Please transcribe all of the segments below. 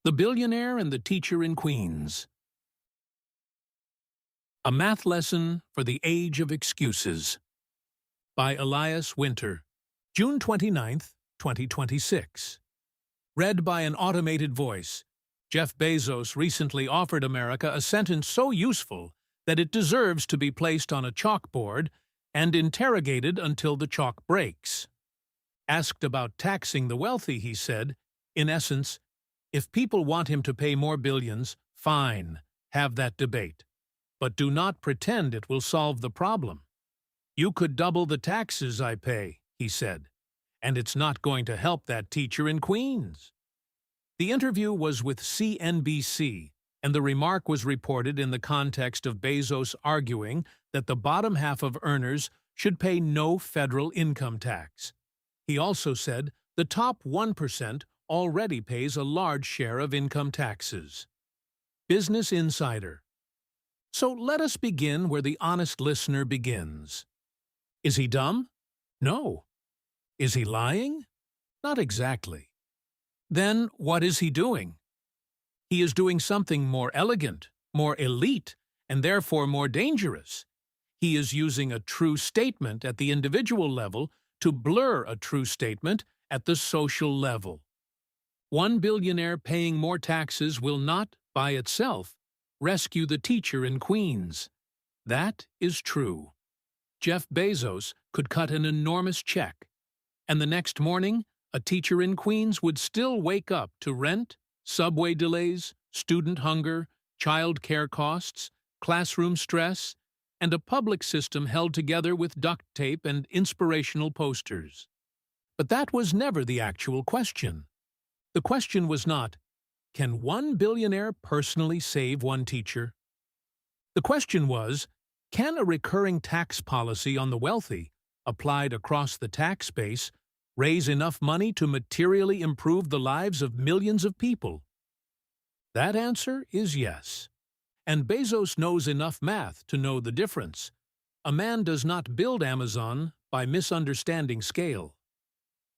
The Billionaire and the Teacher in Queens. A Math Lesson for the Age of Excuses by Elias Winter, June 29, 2026. Read by an automated voice. Jeff Bezos recently offered America a sentence so useful that it deserves to be placed on a chalkboard and interrogated until the chalk breaks. Asked about taxing the wealthy, he said, in essence, if people want him to pay more billions, fine, have that debate. But do not pretend it will solve the problem. You could double the taxes I pay, he said, and it's not going to help that teacher in Queens. The interview was with CNBC, and the remark was reported in the context of Bezos arguing that the bottom half of earners should pay no federal income tax. He also said the top 1% already pays a large share of income taxes. Business Insider. So let us begin where the honest listener begins. Is he dumb? No. Is he lying? Not exactly. Then what is he doing? He is doing something more elegant, more elite, and therefore more dangerous. He is using a true statement at the individual level to blur a true statement at the social level. One billionaire paying more taxes will not, by itself, rescue the teacher in Queens. That is true. Jeff Bezos could cut an enormous check, and the next morning, a teacher in Queens would still wake up to rent, subway delays, student hunger, child care costs, classroom stress, and a public system held together with duct tape and inspirational posters. But that was never the actual question. The question was not, can one billionaire personally save one teacher? The question was, can a recurring tax policy on the wealthy, applied across the tax base, raise enough money to materially improve the lives of millions of people? That answer is yes. And Bezos knows enough math to know the difference. A man does not build Amazon by misunderstanding scale.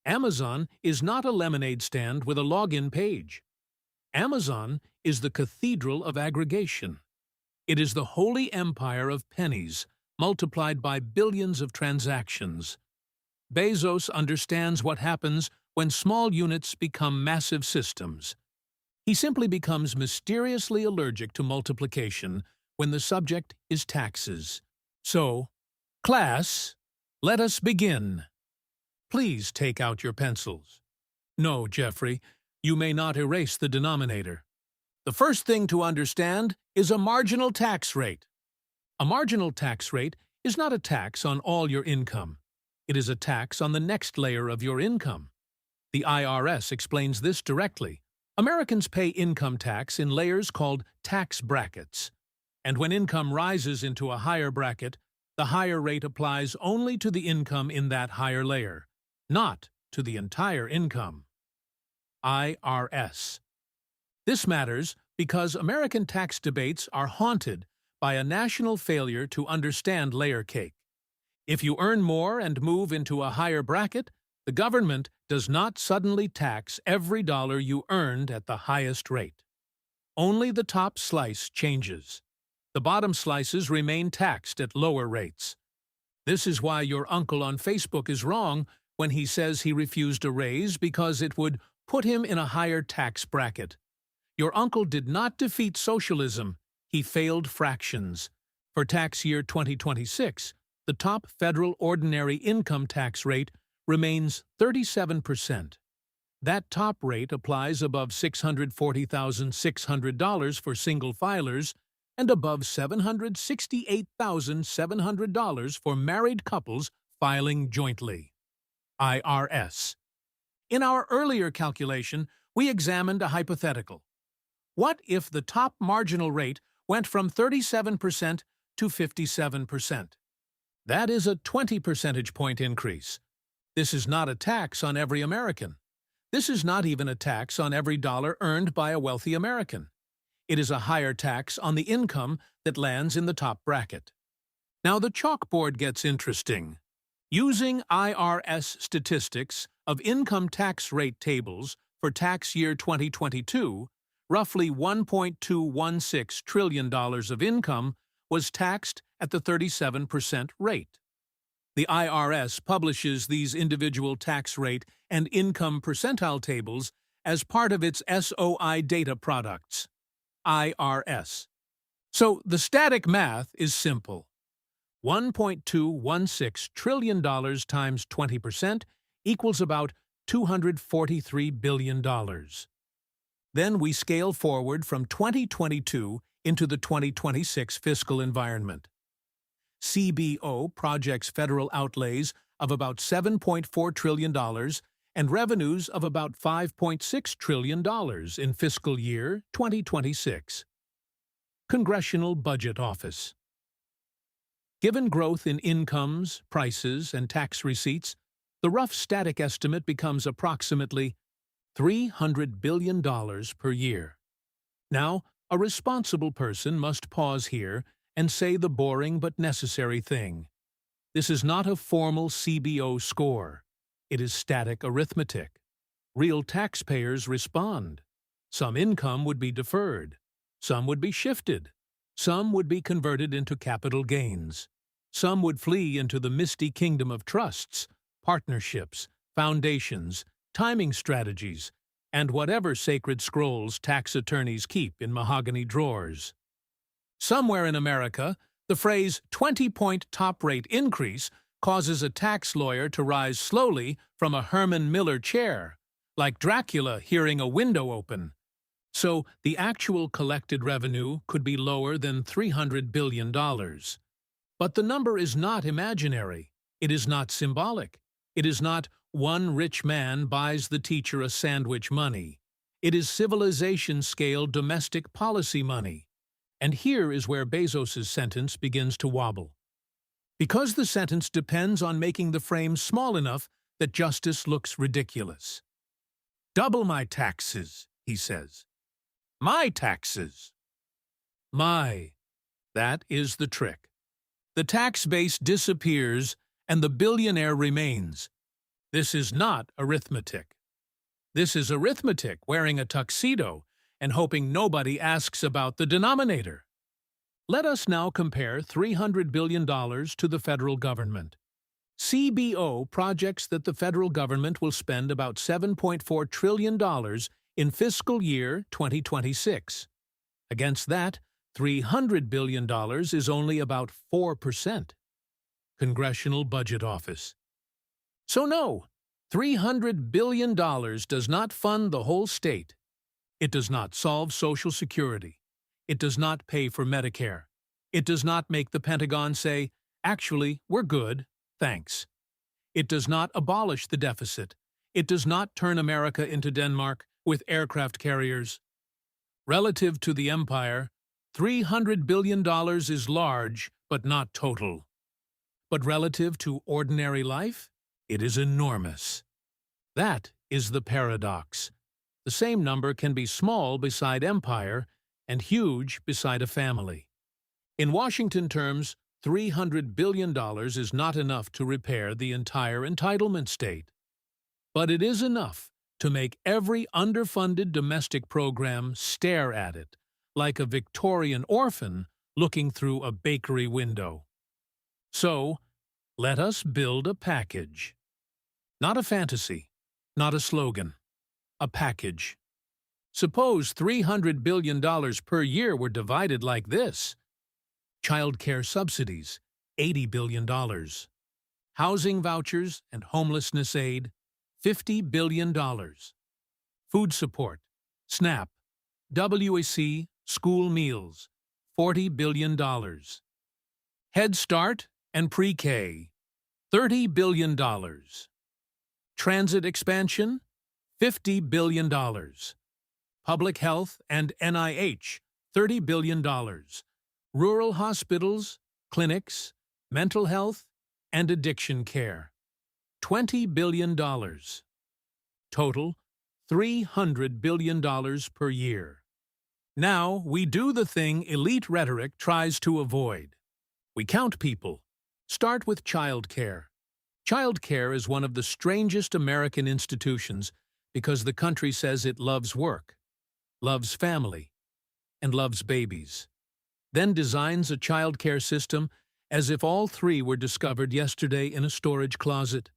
Amazon is not a lemonade stand with a login page. Amazon is the cathedral of aggregation. It is the holy empire of pennies multiplied by billions of transactions. Bezos understands what happens when small units become massive systems. He simply becomes mysteriously allergic to multiplication when the subject is taxes. So, class, let us begin. Please take out your pencils. No, Jeffrey, you may not erase the denominator. The first thing to understand is a marginal tax rate. A marginal tax rate is not a tax on all your income. It is a tax on the next layer of your income. The IRS explains this directly. Americans pay income tax in layers called tax brackets. And when income rises into a higher bracket, the higher rate applies only to the income in that higher layer, not to the entire income. IRS. This matters because American tax debates are haunted by a national failure to understand layer cake. If you earn more and move into a higher bracket, the government does not suddenly tax every dollar you earned at the highest rate. Only the top slice changes. The bottom slices remain taxed at lower rates. This is why your uncle on Facebook is wrong when he says he refused a raise because it would put him in a higher tax bracket. Your uncle did not defeat socialism, he failed fractions. For tax year 2026, the top federal ordinary income tax rate remains 37%. That top rate applies above $640,600 for single filers and above $768,700 for married couples filing jointly. IRS. In our earlier calculation, we examined a hypothetical. What if the top marginal rate went from 37% to 57%? That is a 20 percentage point increase. This is not a tax on every American. This is not even a tax on every dollar earned by a wealthy American. It is a higher tax on the income that lands in the top bracket. Now the chalkboard gets interesting. Using IRS statistics of income tax rate tables for tax year 2022, roughly $1.216 trillion of income was taxed at the 37% rate. The IRS publishes these individual tax rate and income percentile tables as part of its SOI data products, IRS. So the static math is simple. $1.216 trillion times 20% equals about $243 billion. Then we scale forward from 2022 into the 2026 fiscal environment. CBO projects federal outlays of about $7.4 trillion and revenues of about $5.6 trillion in fiscal year 2026. Congressional Budget Office. Given growth in incomes, prices, and tax receipts, the rough static estimate becomes approximately $300 billion per year. Now, a responsible person must pause here and say the boring but necessary thing. This is not a formal CBO score. It is static arithmetic. Real taxpayers respond. Some income would be deferred. Some would be shifted. Some would be converted into capital gains. Some would flee into the misty kingdom of trusts, partnerships, foundations, timing strategies, and whatever sacred scrolls tax attorneys keep in mahogany drawers. Somewhere in America, the phrase 20-point top rate increase causes a tax lawyer to rise slowly from a Herman Miller chair, like Dracula hearing a window open. So the actual collected revenue could be lower than $300 billion. But the number is not imaginary. It is not symbolic. It is not one rich man buys the teacher a sandwich money. It is civilization-scale domestic policy money. And here is where Bezos' sentence begins to wobble. Because the sentence depends on making the frame small enough that justice looks ridiculous. Double my taxes, he says. My taxes. My. That is the trick. The tax base disappears and the billionaire remains. This is not arithmetic. This is arithmetic wearing a tuxedo and hoping nobody asks about the denominator. Let us now compare $300 billion to the federal government. CBO projects that the federal government will spend about $7.4 trillion in fiscal year 2026. Against that, $300 billion is only about 4%. Congressional Budget Office. So no, $300 billion does not fund the whole state. It does not solve Social Security. It does not pay for Medicare. It does not make the Pentagon say, actually, we're good, thanks. It does not abolish the deficit. It does not turn America into Denmark with aircraft carriers. Relative to the empire, $300 billion is large, but not total. But relative to ordinary life, it is enormous. That is the paradox. The same number can be small beside empire and huge beside a family. In Washington terms, $300 billion is not enough to repair the entire entitlement state. But it is enough to make every underfunded domestic program stare at it, like a Victorian orphan looking through a bakery window. So, let us build a package. Not a fantasy, not a slogan. A package. Suppose $300 billion per year were divided like this. Child care subsidies, $80 billion. Housing vouchers and homelessness aid, $50 billion. Food support, SNAP, WAC, school meals, $40 billion. Head Start and Pre-K, $30 billion. Transit expansion, $50 billion. Public health and NIH, $30 billion. Rural hospitals, clinics, mental health, and addiction care, $20 billion. Total, $300 billion per year. Now we do the thing elite rhetoric tries to avoid. We count people. Start with child care. Child care is one of the strangest American institutions because the country says it loves work. loves family, and loves babies, then designs a child care system as if all three were discovered yesterday in a storage closet.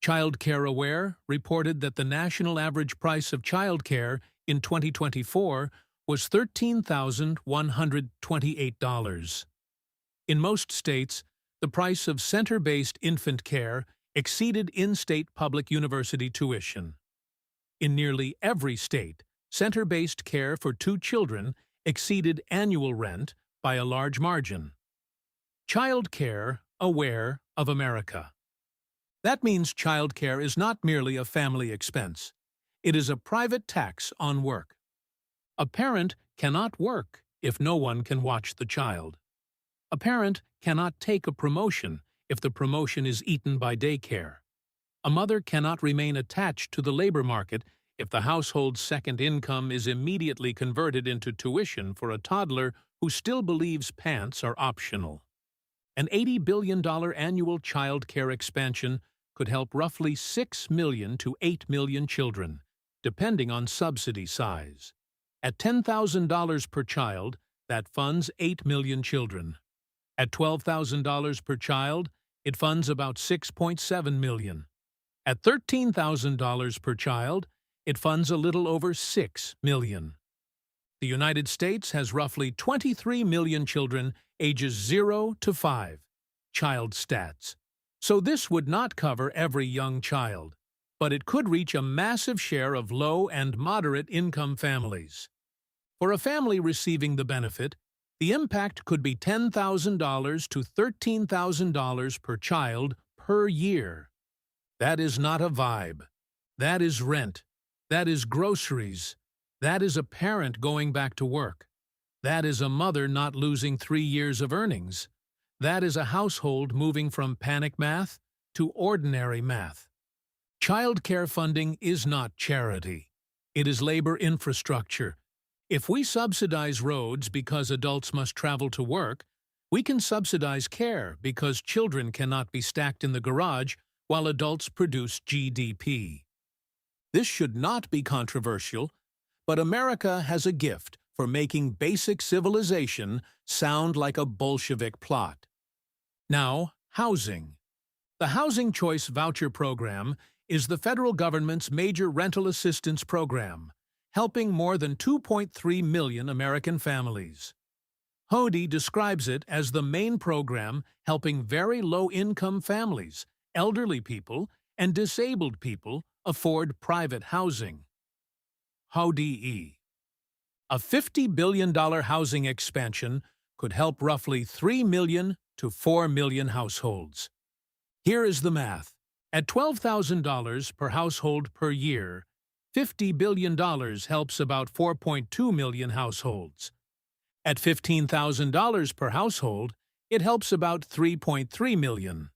Child Care Aware reported that the national average price of child care in 2024 was $13,128. In most states, the price of center-based infant care exceeded in-state public university tuition. In nearly every state, center-based care for 2 children exceeded annual rent by a large margin. Child Care Aware of America. That means child care is not merely a family expense. It is a private tax on work. A parent cannot work if no one can watch the child. A parent cannot take a promotion if the promotion is eaten by daycare. A mother cannot remain attached to the labor market if the household's second income is immediately converted into tuition for a toddler who still believes pants are optional. An $80 billion annual child care expansion could help roughly 6 million to 8 million children, depending on subsidy size. At $10,000 per child, that funds 8 million children. At $12,000 per child, it funds about 6.7 million. At $13,000 per child, it funds a little over 6 million. The United States has roughly 23 million children ages 0 to 5. Child stats. So this would not cover every young child, but it could reach a massive share of low and moderate income families. For a family receiving the benefit, the impact could be $10,000 to $13,000 per child per year. That is not a vibe. That is rent. That is groceries. That is a parent going back to work. That is a mother not losing 3 years of earnings. That is a household moving from panic math to ordinary math. Child care funding is not charity. It is labor infrastructure. If we subsidize roads because adults must travel to work, we can subsidize care because children cannot be stacked in the garage while adults produce GDP. This should not be controversial, but America has a gift for making basic civilization sound like a Bolshevik plot. Now, housing. The Housing Choice Voucher Program is the federal government's major rental assistance program, helping more than 2.3 million American families. HODI describes it as the main program helping very low-income families, elderly people, and disabled people afford private housing. HODI. A $50 billion housing expansion could help roughly 3 million to 4 million households. Here is the math. At $12,000 per household per year, $50 billion helps about 4.2 million households. At $15,000 per household, it helps about 3.3 million.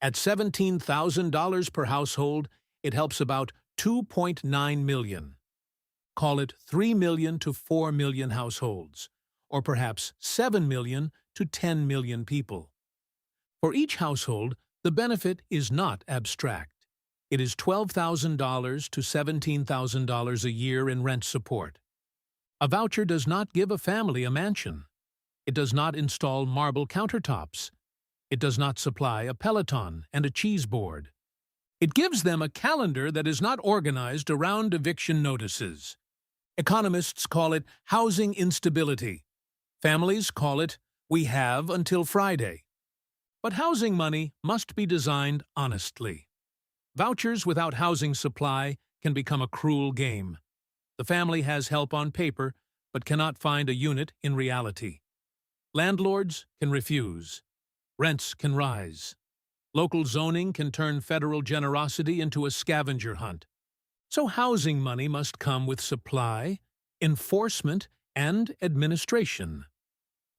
At $17,000 per household, it helps about 2.9 million. Call it 3 million to 4 million households, or perhaps 7 million to 10 million people. For each household, the benefit is not abstract. It is $12,000 to $17,000 a year in rent support. A voucher does not give a family a mansion. It does not install marble countertops. It does not supply a Peloton and a cheese board. It gives them a calendar that is not organized around eviction notices. Economists call it housing instability. Families call it, "We have until Friday." But housing money must be designed honestly. Vouchers without housing supply can become a cruel game. The family has help on paper, but cannot find a unit in reality. Landlords can refuse. Rents can rise. Local zoning can turn federal generosity into a scavenger hunt. So housing money must come with supply, enforcement, and administration.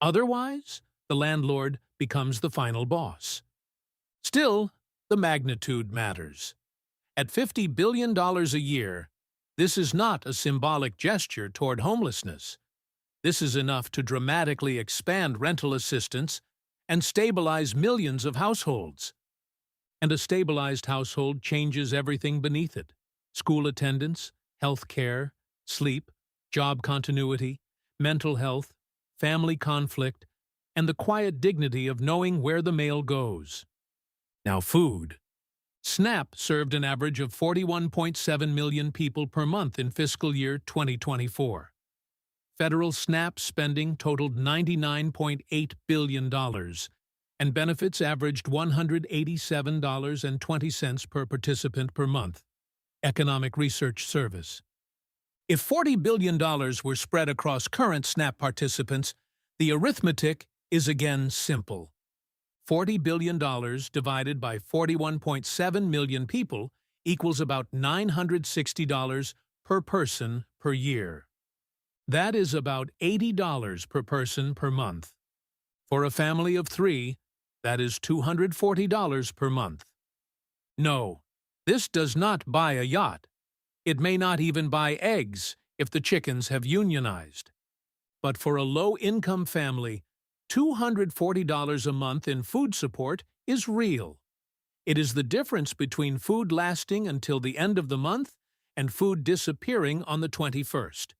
Otherwise, the landlord becomes the final boss. Still, the magnitude matters. At $50 billion a year, this is not a symbolic gesture toward homelessness. This is enough to dramatically expand rental assistance and stabilize millions of households. And a stabilized household changes everything beneath it: school attendance, health care, sleep, job continuity, mental health, family conflict, and the quiet dignity of knowing where the mail goes. Now food. SNAP served an average of 41.7 million people per month in fiscal year 2024. Federal SNAP spending totaled $99.8 billion, and benefits averaged $187.20 per participant per month. Economic Research Service. If $40 billion were spread across current SNAP participants, the arithmetic is again simple. $40 billion divided by 41.7 million people equals about $960 per person per year. That is about $80 per person per month. For a family of 3, that is $240 per month. No, this does not buy a yacht. It may not even buy eggs if the chickens have unionized. But for a low-income family, $240 a month in food support is real. It is the difference between food lasting until the end of the month and food disappearing on the 21st.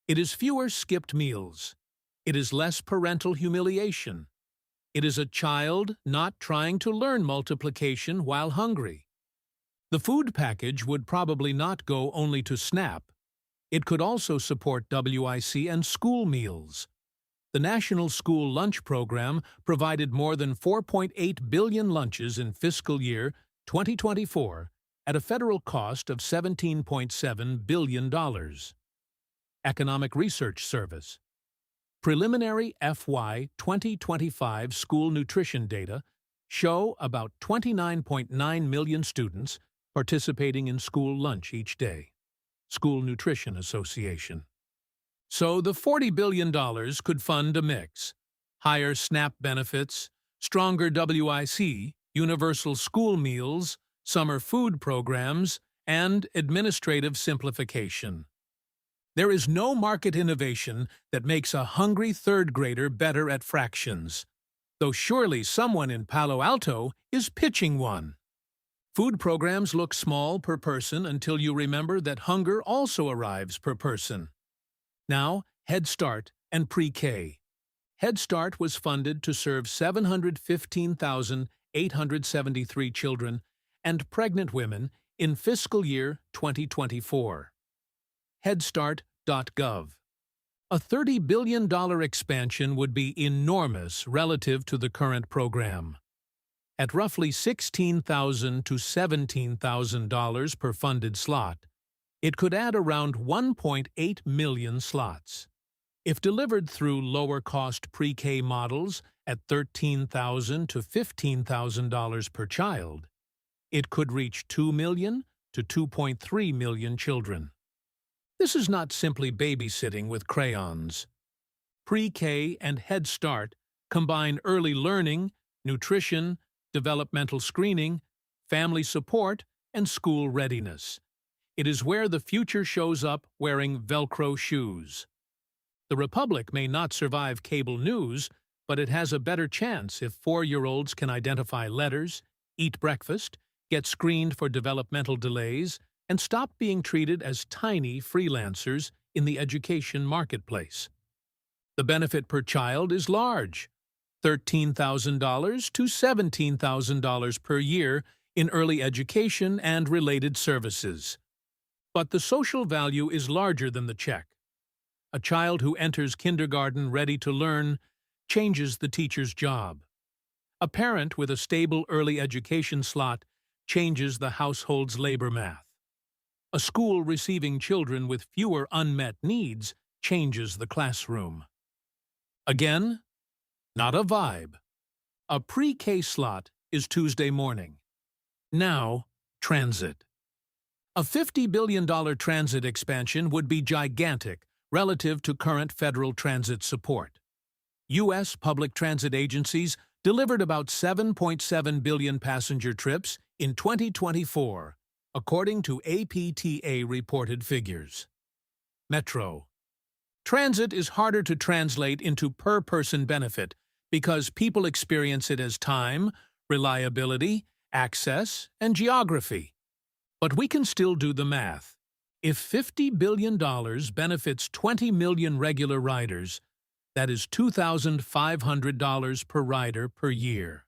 It is fewer skipped meals. It is less parental humiliation. It is a child not trying to learn multiplication while hungry. The food package would probably not go only to SNAP. It could also support WIC and school meals. The National School Lunch Program provided more than 4.8 billion lunches in fiscal year 2024 at a federal cost of $17.7 billion. Economic Research Service. Preliminary FY 2025 school nutrition data show about 29.9 million students participating in school lunch each day. School Nutrition Association. So the $40 billion could fund a mix: higher SNAP benefits, stronger WIC, universal school meals, summer food programs, and administrative simplification. There is no market innovation that makes a hungry third grader better at fractions, though surely someone in Palo Alto is pitching one. Food programs look small per person until you remember that hunger also arrives per person. Now, Head Start and Pre-K. Head Start was funded to serve 715,873 children and pregnant women in fiscal year 2024. HeadStart.gov. A $30 billion expansion would be enormous relative to the current program. At roughly $16,000 to $17,000 per funded slot, it could add around 1.8 million slots. If delivered through lower-cost pre-K models at $13,000 to $15,000 per child, it could reach 2 million to 2.3 million children. This is not simply babysitting with crayons. Pre-K and Head Start combine early learning, nutrition, developmental screening, family support, and school readiness. It is where the future shows up wearing Velcro shoes. The Republic may not survive cable news, but it has a better chance if 4-year-olds can identify letters, eat breakfast, get screened for developmental delays, and stop being treated as tiny freelancers in the education marketplace. The benefit per child is large: $13,000 to $17,000 per year in early education and related services. But the social value is larger than the check. A child who enters kindergarten ready to learn changes the teacher's job. A parent with a stable early education slot changes the household's labor math. A school receiving children with fewer unmet needs changes the classroom. Again, not a vibe. A pre-K slot is Tuesday morning. Now, transit. A $50 billion transit expansion would be gigantic relative to current federal transit support. U.S. public transit agencies delivered about 7.7 billion passenger trips in 2024, according to APTA reported figures. Metro. Transit is harder to translate into per-person benefit because people experience it as time, reliability, access, and geography. But we can still do the math. If $50 billion benefits 20 million regular riders, that is $2,500 per rider per year.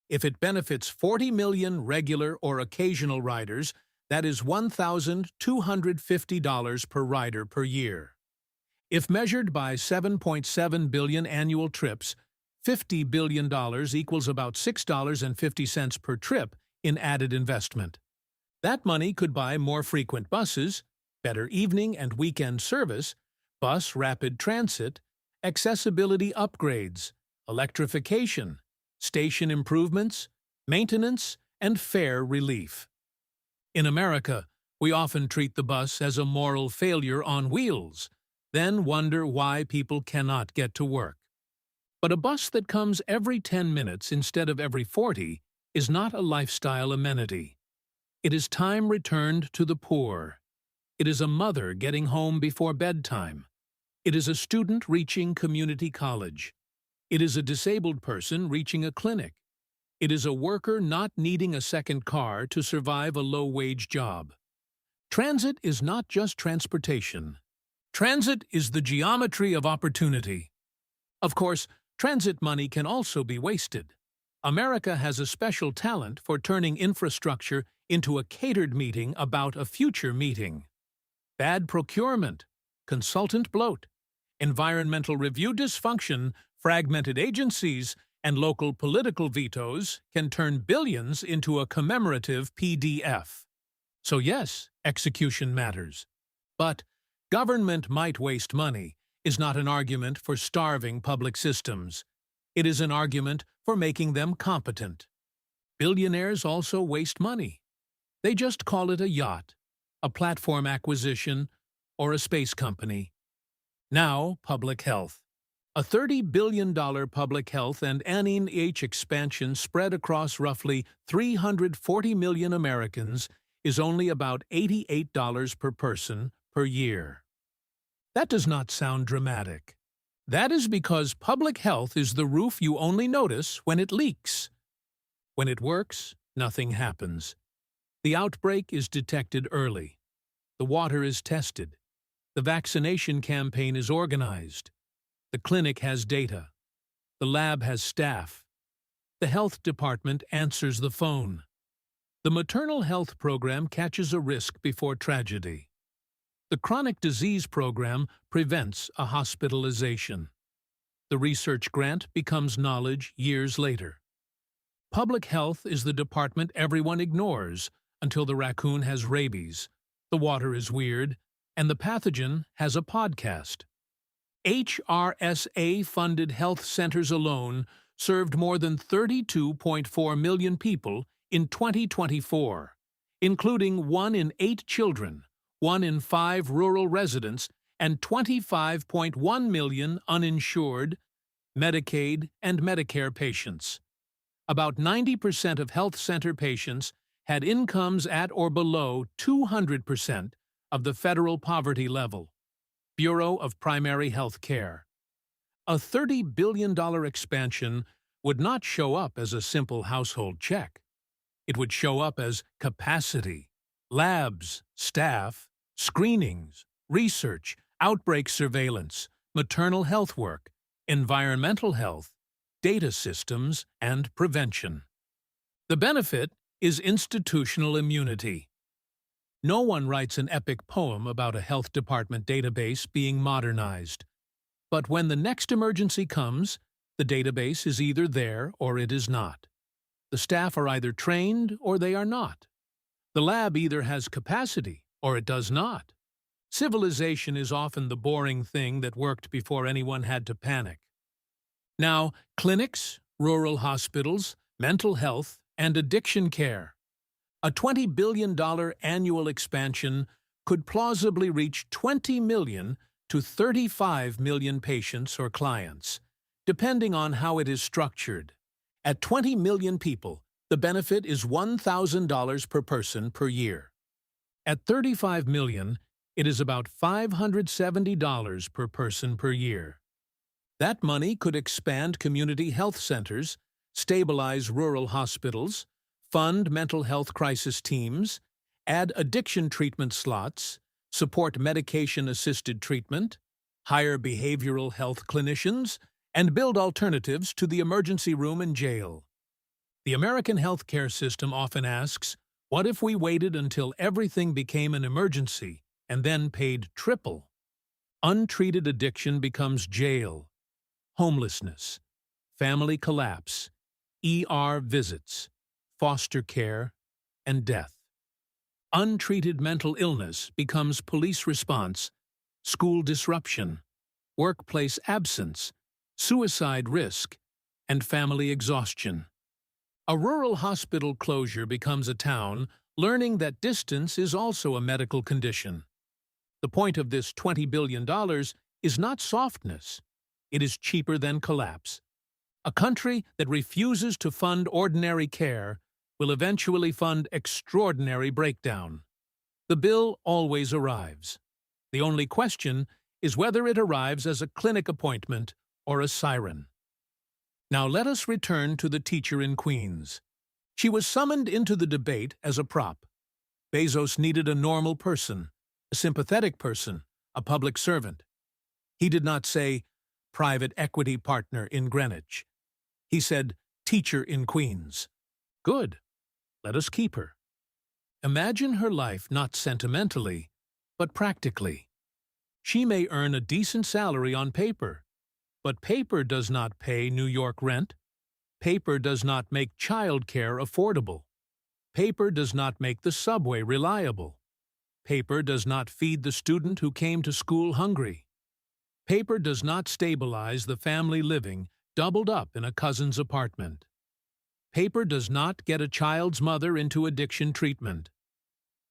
If it benefits 40 million regular or occasional riders, that is $1,250 per rider per year. If measured by 7.7 billion annual trips, $50 billion equals about $6.50 per trip in added investment. That money could buy more frequent buses, better evening and weekend service, bus rapid transit, accessibility upgrades, electrification, station improvements, maintenance, and fare relief. In America, we often treat the bus as a moral failure on wheels, then wonder why people cannot get to work. But a bus that comes every 10 minutes instead of every 40 is not a lifestyle amenity. It is time returned to the poor. It is a mother getting home before bedtime. It is a student reaching community college. It is a disabled person reaching a clinic. It is a worker not needing a second car to survive a low-wage job. Transit is not just transportation. Transit is the geometry of opportunity. Of course, transit money can also be wasted. America has a special talent for turning infrastructure into a catered meeting about a future meeting. Bad procurement, consultant bloat, environmental review dysfunction, fragmented agencies, and local political vetoes can turn billions into a commemorative PDF. So yes, execution matters. But government might waste money is not an argument for starving public systems. It is an argument for making them competent. Billionaires also waste money. They just call it a yacht, a platform acquisition, or a space company. Now, public health. A $30 billion public health and NIH expansion spread across roughly 340 million Americans is only about $88 per person per year. That does not sound dramatic. That is because public health is the roof you only notice when it leaks. When it works, nothing happens. The outbreak is detected early. The water is tested. The vaccination campaign is organized. The clinic has data. The lab has staff. The health department answers the phone. The maternal health program catches a risk before tragedy. The chronic disease program prevents a hospitalization. The research grant becomes knowledge years later. Public health is the department everyone ignores until the raccoon has rabies, the water is weird, and the pathogen has a podcast. HRSA-funded health centers alone served more than 32.4 million people in 2024, including 1 in 8 children, 1 in 5 rural residents, and 25.1 million uninsured, Medicaid, and Medicare patients. About 90% of health center patients had incomes at or below 200% of the federal poverty level. Bureau of Primary Health Care. A $30 billion expansion would not show up as a simple household check. It would show up as capacity, labs, staff, screenings, research, outbreak surveillance, maternal health work, environmental health, data systems, and prevention. The benefit is institutional immunity. No one writes an epic poem about a health department database being modernized. But when the next emergency comes, the database is either there or it is not. The staff are either trained or they are not. The lab either has capacity or it does not. Civilization is often the boring thing that worked before anyone had to panic. Now, clinics, rural hospitals, mental health, and addiction care. A $20 billion annual expansion could plausibly reach 20 million to 35 million patients or clients, depending on how it is structured. At 20 million people, the benefit is $1,000 per person per year. At 35 million, it is about $570 per person per year. That money could expand community health centers, stabilize rural hospitals, fund mental health crisis teams, add addiction treatment slots, support medication-assisted treatment, hire behavioral health clinicians, and build alternatives to the emergency room and jail. The American healthcare system often asks, what if we waited until everything became an emergency and then paid triple? Untreated addiction becomes jail, homelessness, family collapse, ER visits, foster care, and death. Untreated mental illness becomes police response, school disruption, workplace absence, suicide risk, and family exhaustion. A rural hospital closure becomes a town, learning that distance is also a medical condition. The point of this $20 billion is not softness. It is cheaper than collapse. A country that refuses to fund ordinary care will eventually fund extraordinary breakdown. The bill always arrives. The only question is whether it arrives as a clinic appointment or a siren. Now let us return to the teacher in Queens. She was summoned into the debate as a prop. Bezos needed a normal person, a sympathetic person, a public servant. He did not say, private equity partner in Greenwich. He said, teacher in Queens. Good. Let us keep her. Imagine her life not sentimentally, but practically. She may earn a decent salary on paper, but paper does not pay New York rent. Paper does not make childcare affordable. Paper does not make the subway reliable. Paper does not feed the student who came to school hungry. Paper does not stabilize the family living doubled up in a cousin's apartment. Paper does not get a child's mother into addiction treatment.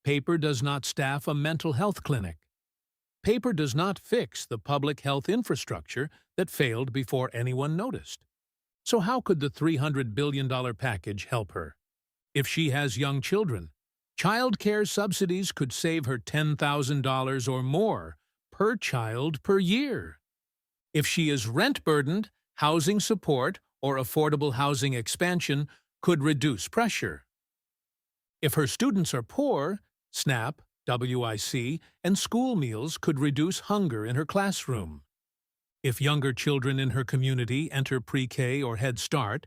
Paper does not staff a mental health clinic. Paper does not fix the public health infrastructure that failed before anyone noticed. So how could the $300 billion package help her? If she has young children, child care subsidies could save her $10,000 or more per child per year. If she is rent-burdened, housing support or affordable housing expansion could reduce pressure. If her students are poor, SNAP, WIC, and school meals could reduce hunger in her classroom. If younger children in her community enter pre-K or Head Start,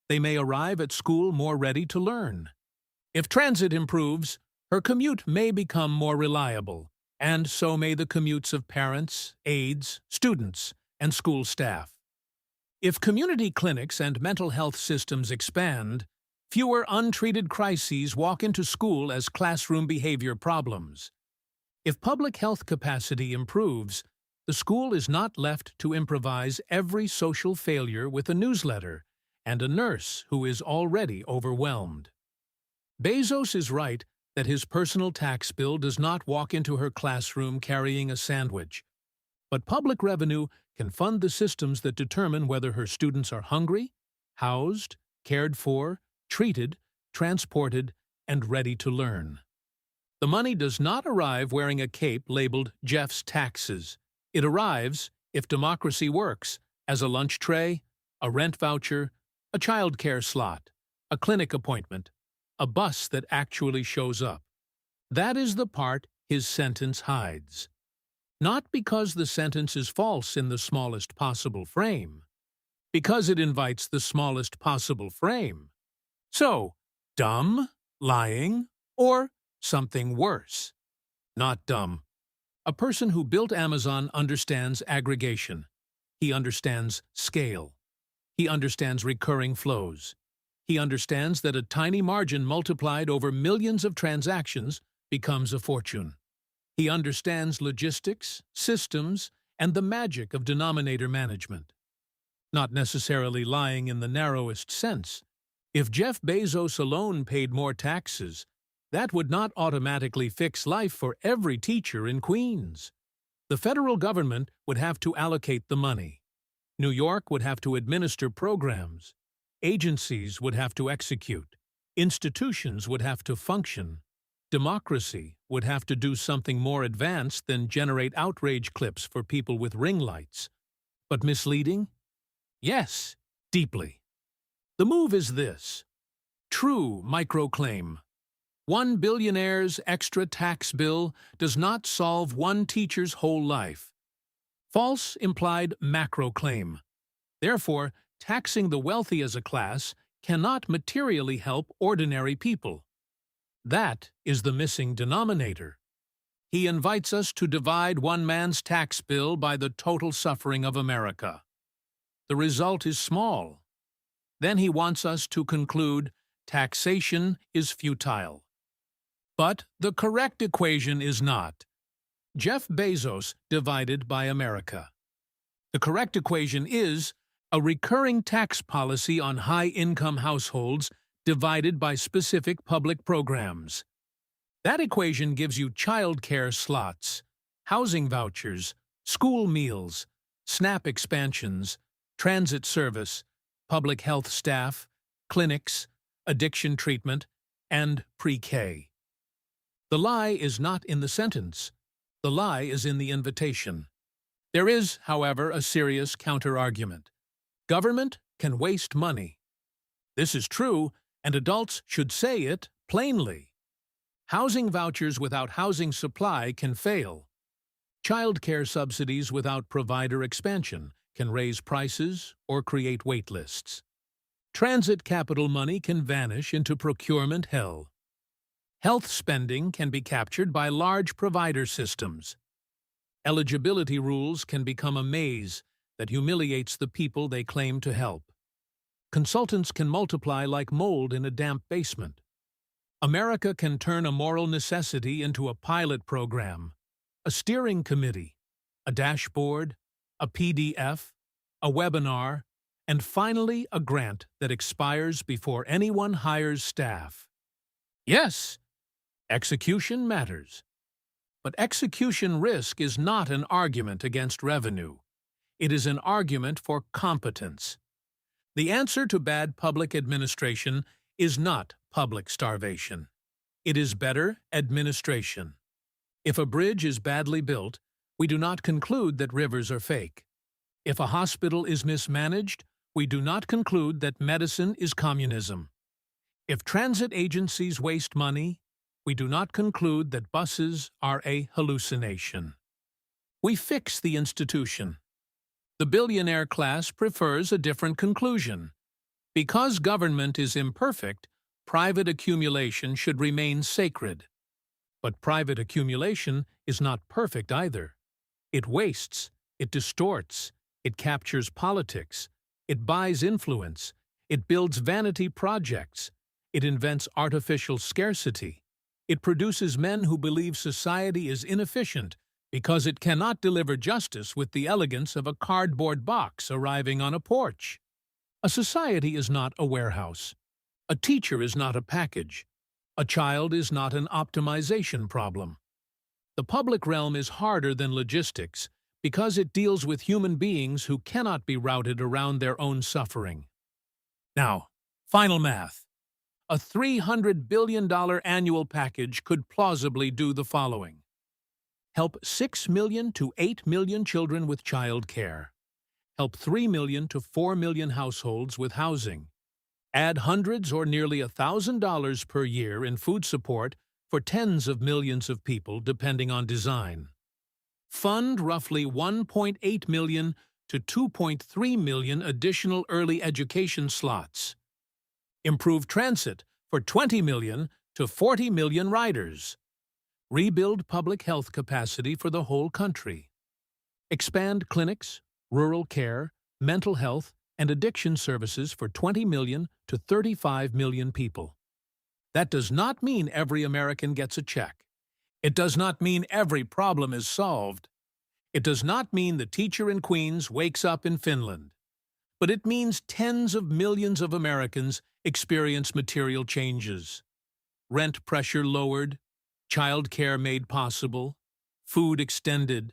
they may arrive at school more ready to learn. If transit improves, her commute may become more reliable, and so may the commutes of parents, aides, students, and school staff. If community clinics and mental health systems expand, fewer untreated crises walk into school as classroom behavior problems. If public health capacity improves, the school is not left to improvise every social failure with a newsletter and a nurse who is already overwhelmed. Bezos is right that his personal tax bill does not walk into her classroom carrying a sandwich, but public revenue can fund the systems that determine whether her students are hungry, housed, cared for, treated, transported, and ready to learn. The money does not arrive wearing a cape labeled Jeff's taxes. It arrives, if democracy works, as a lunch tray, a rent voucher, a child care slot, a clinic appointment, a bus that actually shows up. That is the part his sentence hides. Not because the sentence is false in the smallest possible frame, because it invites the smallest possible frame. So, dumb, lying, or something worse. Not dumb. A person who built Amazon understands aggregation. He understands scale. He understands recurring flows. He understands that a tiny margin multiplied over millions of transactions becomes a fortune. He understands logistics, systems, and the magic of denominator management. Not necessarily lying in the narrowest sense. If Jeff Bezos alone paid more taxes, that would not automatically fix life for every teacher in Queens. The federal government would have to allocate the money. New York would have to administer programs. Agencies would have to execute. Institutions would have to function. Democracy would have to do something more advanced than generate outrage clips for people with ring lights. But misleading? Yes, deeply. The move is this. True microclaim. One billionaire's extra tax bill does not solve one teacher's whole life. False implied macro claim. Therefore, taxing the wealthy as a class cannot materially help ordinary people. That is the missing denominator. He invites us to divide one man's tax bill by the total suffering of America. The result is small. Then he wants us to conclude taxation is futile. But the correct equation is not. Jeff Bezos divided by America. The correct equation is a recurring tax policy on high-income households divided by specific public programs. That equation gives you child care slots, housing vouchers, school meals, SNAP expansions, transit service, public health staff, clinics, addiction treatment, and pre-K. The lie is not in the sentence. The lie is in the invitation. There is, however, a serious counter-argument. Government can waste money. This is true, and adults should say it plainly. Housing vouchers without housing supply can fail. Child care subsidies without provider expansion can raise prices or create wait lists. Transit capital money can vanish into procurement hell. Health spending can be captured by large provider systems. Eligibility rules can become a maze that humiliates the people they claim to help. Consultants can multiply like mold in a damp basement. America can turn a moral necessity into a pilot program, a steering committee, a dashboard, a PDF, a webinar, and finally a grant that expires before anyone hires staff. Yes, execution matters. But execution risk is not an argument against revenue. It is an argument for competence. The answer to bad public administration is not public starvation. It is better administration. If a bridge is badly built, we do not conclude that rivers are fake. If a hospital is mismanaged, we do not conclude that medicine is communism. If transit agencies waste money, we do not conclude that buses are a hallucination. We fix the institution. The billionaire class prefers a different conclusion. Because government is imperfect, private accumulation should remain sacred. But private accumulation is not perfect either. It wastes, it distorts, it captures politics, it buys influence, it builds vanity projects, it invents artificial scarcity. It produces men who believe society is inefficient because it cannot deliver justice with the elegance of a cardboard box arriving on a porch. A society is not a warehouse. A teacher is not a package. A child is not an optimization problem. The public realm is harder than logistics because it deals with human beings who cannot be routed around their own suffering. Now, final math. A $300 billion annual package could plausibly do the following. Help 6 million to 8 million children with child care. Help 3 million to 4 million households with housing. Add hundreds or nearly $1,000 per year in food support for tens of millions of people depending on design. Fund roughly 1.8 million to 2.3 million additional early education slots. Improve transit for 20 million to 40 million riders. Rebuild public health capacity for the whole country. Expand clinics, rural care, mental health, and addiction services for 20 million to 35 million people. That does not mean every American gets a check. It does not mean every problem is solved. It does not mean the teacher in Queens wakes up in Finland. But it means tens of millions of Americans experience material changes. Rent pressure lowered, child care made possible, food extended,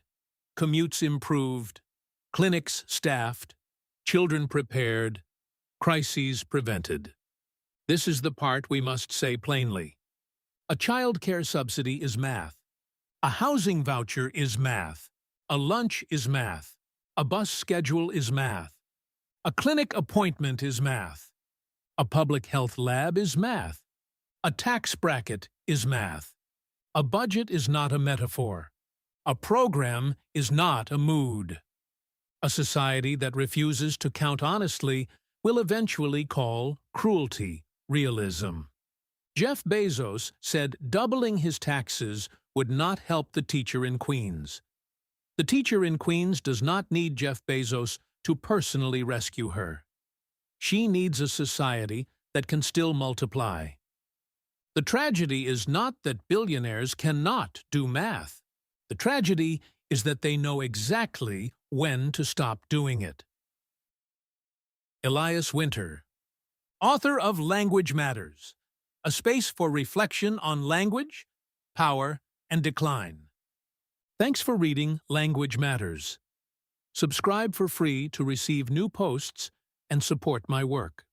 commutes improved, clinics staffed, children prepared, crises prevented. This is the part we must say plainly. A child care subsidy is math. A housing voucher is math. A lunch is math. A bus schedule is math. A clinic appointment is math. A public health lab is math. A tax bracket is math. A budget is not a metaphor. A program is not a mood. A society that refuses to count honestly will eventually call cruelty realism. Jeff Bezos said doubling his taxes would not help the teacher in Queens. The teacher in Queens does not need Jeff Bezos to personally rescue her. She needs a society that can still multiply. The tragedy is not that billionaires cannot do math. The tragedy is that they know exactly when to stop doing it. Elias Winter, author of Language Matters, a space for reflection on language, power, and decline. Thanks for reading Language Matters. Subscribe for free to receive new posts and support my work.